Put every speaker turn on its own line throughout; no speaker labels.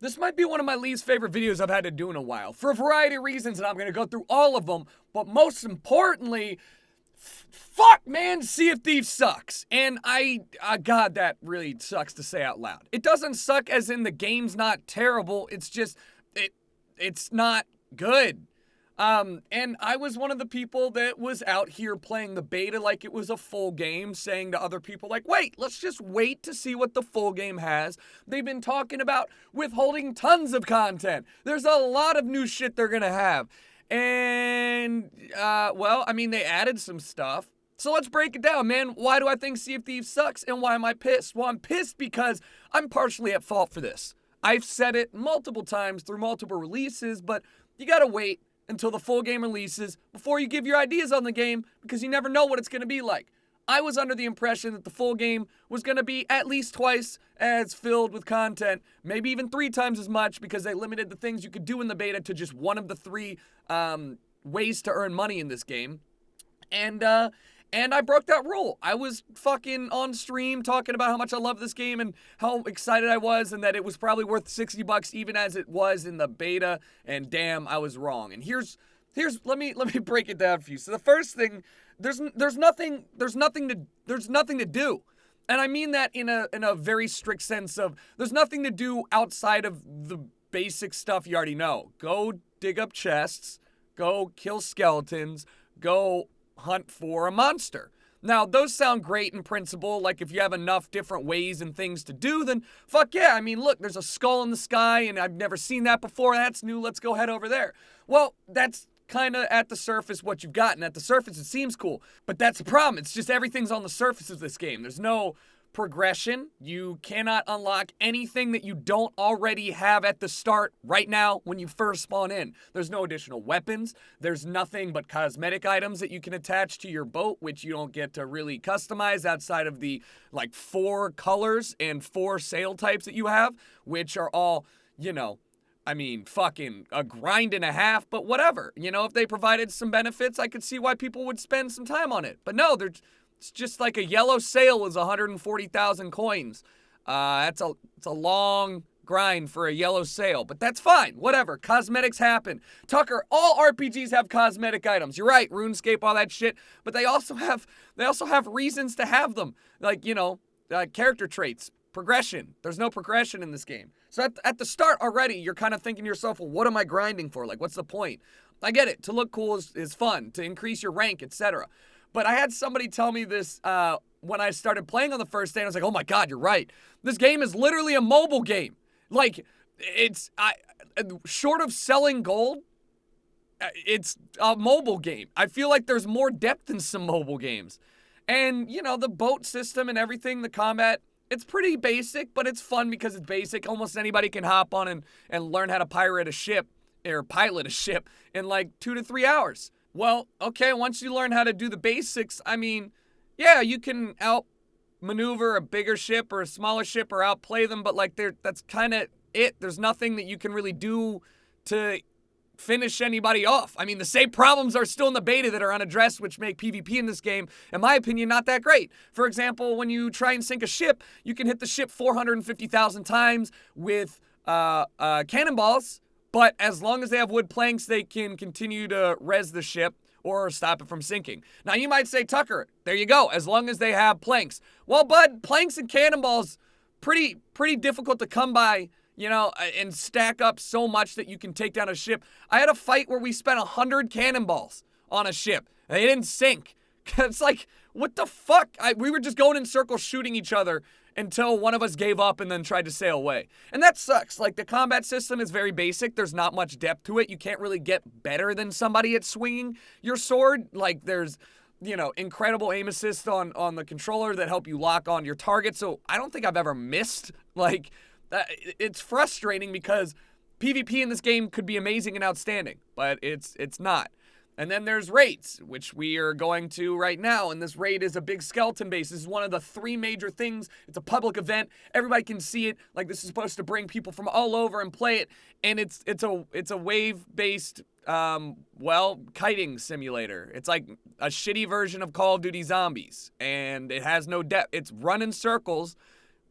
This might be one of my least favorite videos I've had to do in a while, for a variety of reasons, and I'm going to go through all of them, but most importantly, fuck, man, Sea of Thieves sucks. And God, that really sucks to say out loud. It doesn't suck as in the game's not terrible, it's just, it's not good. And I was one of the people that was out here playing the beta like it was a full game, saying to other people like, wait, let's just wait to see what the full game has. They've been talking about withholding tons of content. There's a lot of new shit they're gonna have. And, well, I mean, they added some stuff. So let's break it down, man. Why do I think Sea of Thieves sucks, and why am I pissed? Well, I'm pissed because I'm partially at fault for this. I've said it multiple times through multiple releases, but you gotta wait until the full game releases before you give your ideas on the game, because you never know what it's going to be like. I was under the impression that the full game was going to be at least twice as filled with content, maybe even 3 times as much, because they limited the things you could do in the beta to just one of the 3 ways to earn money in this game. And I broke that rule. I was fucking on stream talking about how much I love this game and how excited I was, and that it was probably worth $60 even as it was in the beta, and damn, I was wrong. And here's let me break it down for you. So the first thing, there's nothing to do. And I mean that in a very strict sense of there's nothing to do outside of the basic stuff you already know. Go dig up chests, go kill skeletons, go hunt for a monster. Now, those sound great in principle, like if you have enough different ways and things to do, then fuck yeah. I mean, look, there's a skull in the sky, and I've never seen that before. That's new. Let's go head over there. Well, that's kind of at the surface what you've got, and at the surface it seems cool. But that's the problem. It's just everything's on the surface of this game. There's no progression. You cannot unlock anything that you don't already have at the start right now when you first spawn in. There's no additional weapons. There's nothing but cosmetic items that you can attach to your boat, which you don't get to really customize outside of the like 4 colors and 4 sail types that you have, which are all, you know, I mean, fucking a grind and a half, but whatever. You know, if they provided some benefits, I could see why people would spend some time on it. But no, it's just like a yellow sail is 140,000 coins. It's a long grind for a yellow sail, but that's fine. Whatever. Cosmetics happen. Tucker, all RPGs have cosmetic items. You're right, RuneScape, all that shit. But they also have reasons to have them, like, you know, character traits, progression. There's no progression in this game. So at the start already, you're kind of thinking to yourself, well, what am I grinding for? Like, what's the point? I get it. To look cool is fun. To increase your rank, etc. But I had somebody tell me this when I started playing on the first day, and I was like, oh my God, you're right. This game is literally a mobile game. Like, it's short of selling gold, it's a mobile game. I feel like there's more depth in some mobile games. And, you know, the boat system and everything, the combat, it's pretty basic, but it's fun because it's basic. Almost anybody can hop on and learn how to pilot a ship in like 2 to 3 hours. Well, okay, once you learn how to do the basics, I mean, yeah, you can outmaneuver a bigger ship or a smaller ship or outplay them, but like that's kind of it. There's nothing that you can really do to finish anybody off. I mean, the same problems are still in the beta that are unaddressed, which make PvP in this game, in my opinion, not that great. For example, when you try and sink a ship, you can hit the ship 450,000 times with cannonballs, but as long as they have wood planks, they can continue to res the ship or stop it from sinking. Now, you might say, Tucker, there you go, as long as they have planks. Well, bud, planks and cannonballs, pretty difficult to come by, you know, and stack up so much that you can take down a ship. I had a fight where we spent 100 cannonballs on a ship, and they didn't sink. It's like, what the fuck? We were just going in circles shooting each other until one of us gave up and then tried to sail away. And that sucks. Like, the combat system is very basic. There's not much depth to it. You can't really get better than somebody at swinging your sword. Like, there's, you know, incredible aim assist on the controller that help you lock on your target. So I don't think I've ever missed. Like, it's frustrating because PvP in this game could be amazing and outstanding, but it's not. And then there's raids, which we are going to right now, and this raid is a big skeleton base. This is one of the 3 major things. It's a public event. Everybody can see it. Like, this is supposed to bring people from all over and play it, and it's a wave-based, kiting simulator. It's like a shitty version of Call of Duty Zombies, and it has no depth. It's run in circles,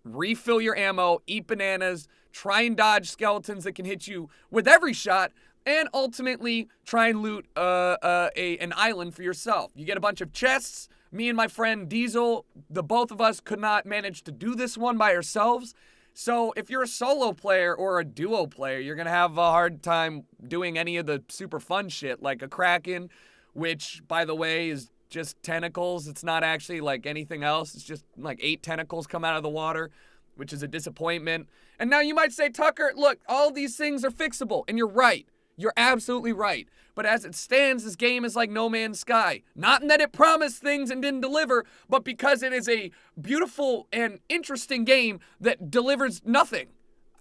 refill your ammo, eat bananas, try and dodge skeletons that can hit you with every shot, and ultimately try and loot an island for yourself. You get a bunch of chests. Me and my friend Diesel, the both of us could not manage to do this one by ourselves. So if you're a solo player or a duo player, you're going to have a hard time doing any of the super fun shit like a Kraken, which, by the way, is just tentacles. It's not actually like anything else. It's just like 8 tentacles come out of the water, which is a disappointment. And now you might say, Tucker, look, all these things are fixable. And you're right. You're absolutely right. But as it stands, this game is like No Man's Sky. Not in that it promised things and didn't deliver, but because it is a beautiful and interesting game that delivers nothing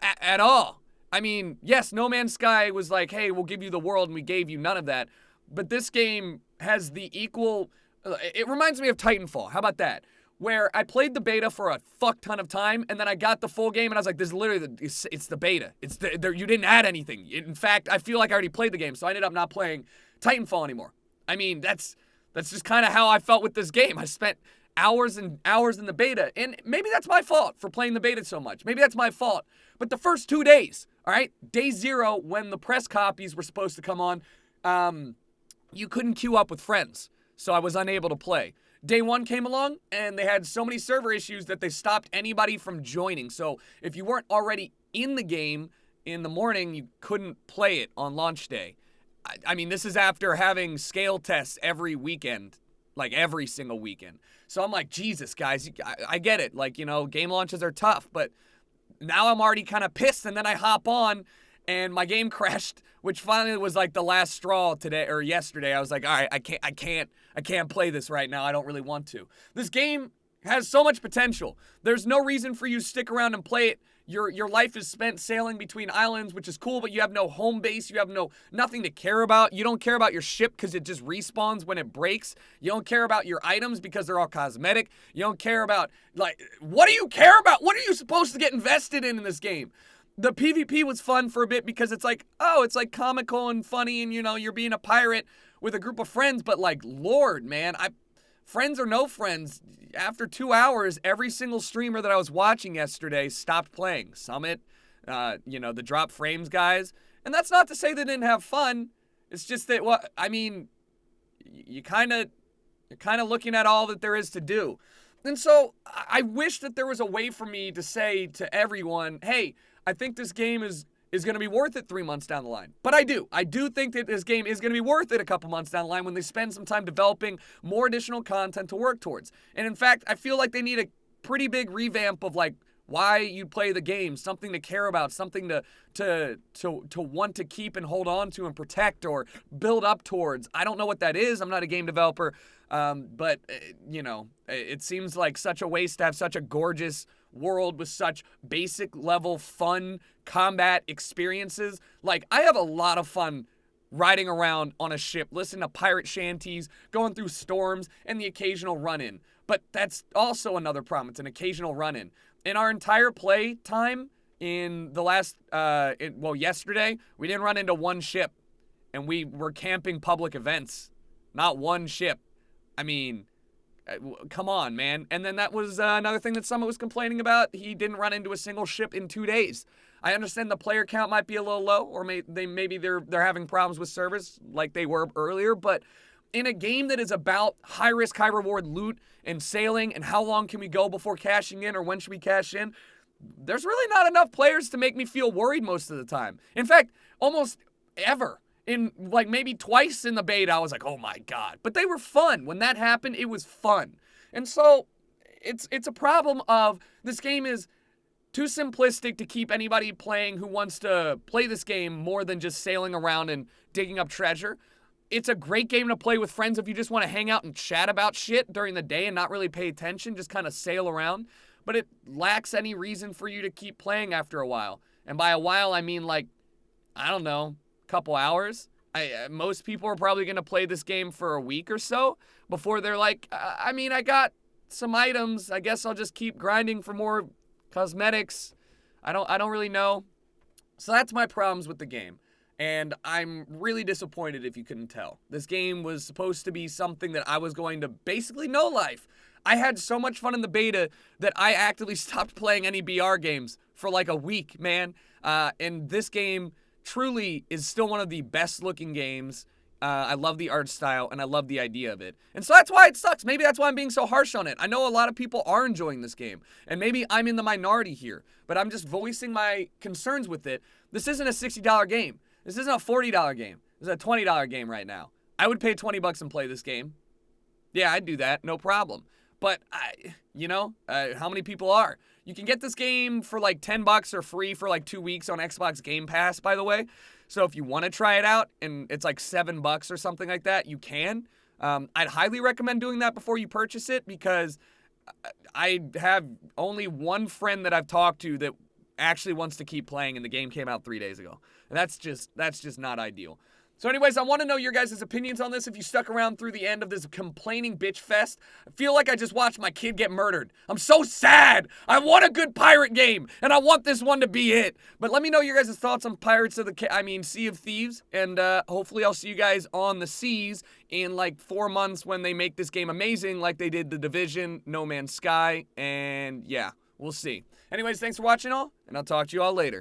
at all. I mean, yes, No Man's Sky was like, hey, we'll give you the world, and we gave you none of that. But this game has the equal... It reminds me of Titanfall. How about that? Where I played the beta for a fuck ton of time, and then I got the full game, and I was like, this is literally, it's the beta. You didn't add anything. In fact, I feel like I already played the game, so I ended up not playing Titanfall anymore. I mean, that's just kind of how I felt with this game. I spent hours and hours in the beta, and maybe that's my fault for playing the beta so much. Maybe that's my fault. But the first 2 days, all right, day 0, when the press copies were supposed to come on, you couldn't queue up with friends, so I was unable to play. Day 1 came along, and they had so many server issues that they stopped anybody from joining. So if you weren't already in the game in the morning, you couldn't play it on launch day. I mean, this is after having scale tests every weekend, like every single weekend. So I'm like, Jesus, guys, I get it. Like, you know, game launches are tough, but now I'm already kind of pissed, and then I hop on, and my game crashed, which finally was like the last straw today or yesterday. I was like, all right, I can't play this right now. I don't really want to. This game has so much potential. There's no reason for you to stick around and play it. Your life is spent sailing between islands, which is cool, but you have no home base. You have nothing to care about. You don't care about your ship because it just respawns when it breaks. You don't care about your items because they're all cosmetic. You don't care about, like, what do you care about? What are you supposed to get invested in this game? The PvP was fun for a bit because it's like, oh, it's like comical and funny, and, you know, you're being a pirate with a group of friends, but like, Lord, man, friends or no friends, after 2 hours, every single streamer that I was watching yesterday stopped playing. Summit, you know, the Drop Frames guys. And that's not to say they didn't have fun. It's just that, you're kind of looking at all that there is to do. And so I wish that there was a way for me to say to everyone, hey, I think this game is going to be worth it 3 months down the line. But I do think that this game is going to be worth it a couple months down the line when they spend some time developing more additional content to work towards. And in fact, I feel like they need a pretty big revamp of like why you play the game, something to care about, something to want to keep and hold on to and protect or build up towards. I don't know what that is. I'm not a game developer, but you know, it seems like such a waste to have such a gorgeous world with such basic level fun combat experiences. Like, I have a lot of fun riding around on a ship, listening to pirate shanties, going through storms, and the occasional run-in. But that's also another problem. It's an occasional run-in. In our entire play time in the last, yesterday, we didn't run into one ship, and we were camping public events. Not one ship. I mean, come on, man. And then that was another thing that Summit was complaining about. He didn't run into a single ship in 2 days. I understand the player count might be a little low, or maybe they're having problems with service like they were earlier, but in a game that is about high risk, high reward loot and sailing and how long can we go before cashing in or when should we cash in, there's really not enough players to make me feel worried most of the time. In fact, almost ever. In like maybe twice in the beta, I was like, oh my God. But they were fun. When that happened, it was fun. And so it's a problem of this game is too simplistic to keep anybody playing who wants to play this game more than just sailing around and digging up treasure. It's a great game to play with friends if you just want to hang out and chat about shit during the day and not really pay attention, just kind of sail around. But it lacks any reason for you to keep playing after a while. And by a while, I mean like, I don't know, couple hours. Most people are probably going to play this game for a week or so before they're like, I got some items. I guess I'll just keep grinding for more cosmetics. I don't really know. So that's my problems with the game. And I'm really disappointed if you couldn't tell. This game was supposed to be something that I was going to basically no life. I had so much fun in the beta that I actively stopped playing any BR games for like a week, man. And this game truly is still one of the best looking games. I love the art style, and I love the idea of it. And so that's why it sucks. Maybe that's why I'm being so harsh on it. I know a lot of people are enjoying this game, and maybe I'm in the minority here, but I'm just voicing my concerns with it. This isn't a $60 game. This isn't a $40 game. This is a $20 game right now. I would pay $20 and play this game. Yeah, I'd do that, no problem. But, how many people are? You can get this game for like $10 or free for like 2 weeks on Xbox Game Pass, by the way. So if you want to try it out and it's like $7 or something like that, you can. I'd highly recommend doing that before you purchase it, because I have only one friend that I've talked to that actually wants to keep playing, and the game came out 3 days ago. And that's just not ideal. So anyways, I want to know your guys' opinions on this. If you stuck around through the end of this complaining bitch fest, I feel like I just watched my kid get murdered. I'm so sad. I want a good pirate game, and I want this one to be it. But let me know your guys' thoughts on Sea of Thieves, and hopefully I'll see you guys on the seas in like 4 months when they make this game amazing like they did The Division, No Man's Sky, and yeah, we'll see. Anyways, thanks for watching all, and I'll talk to you all later.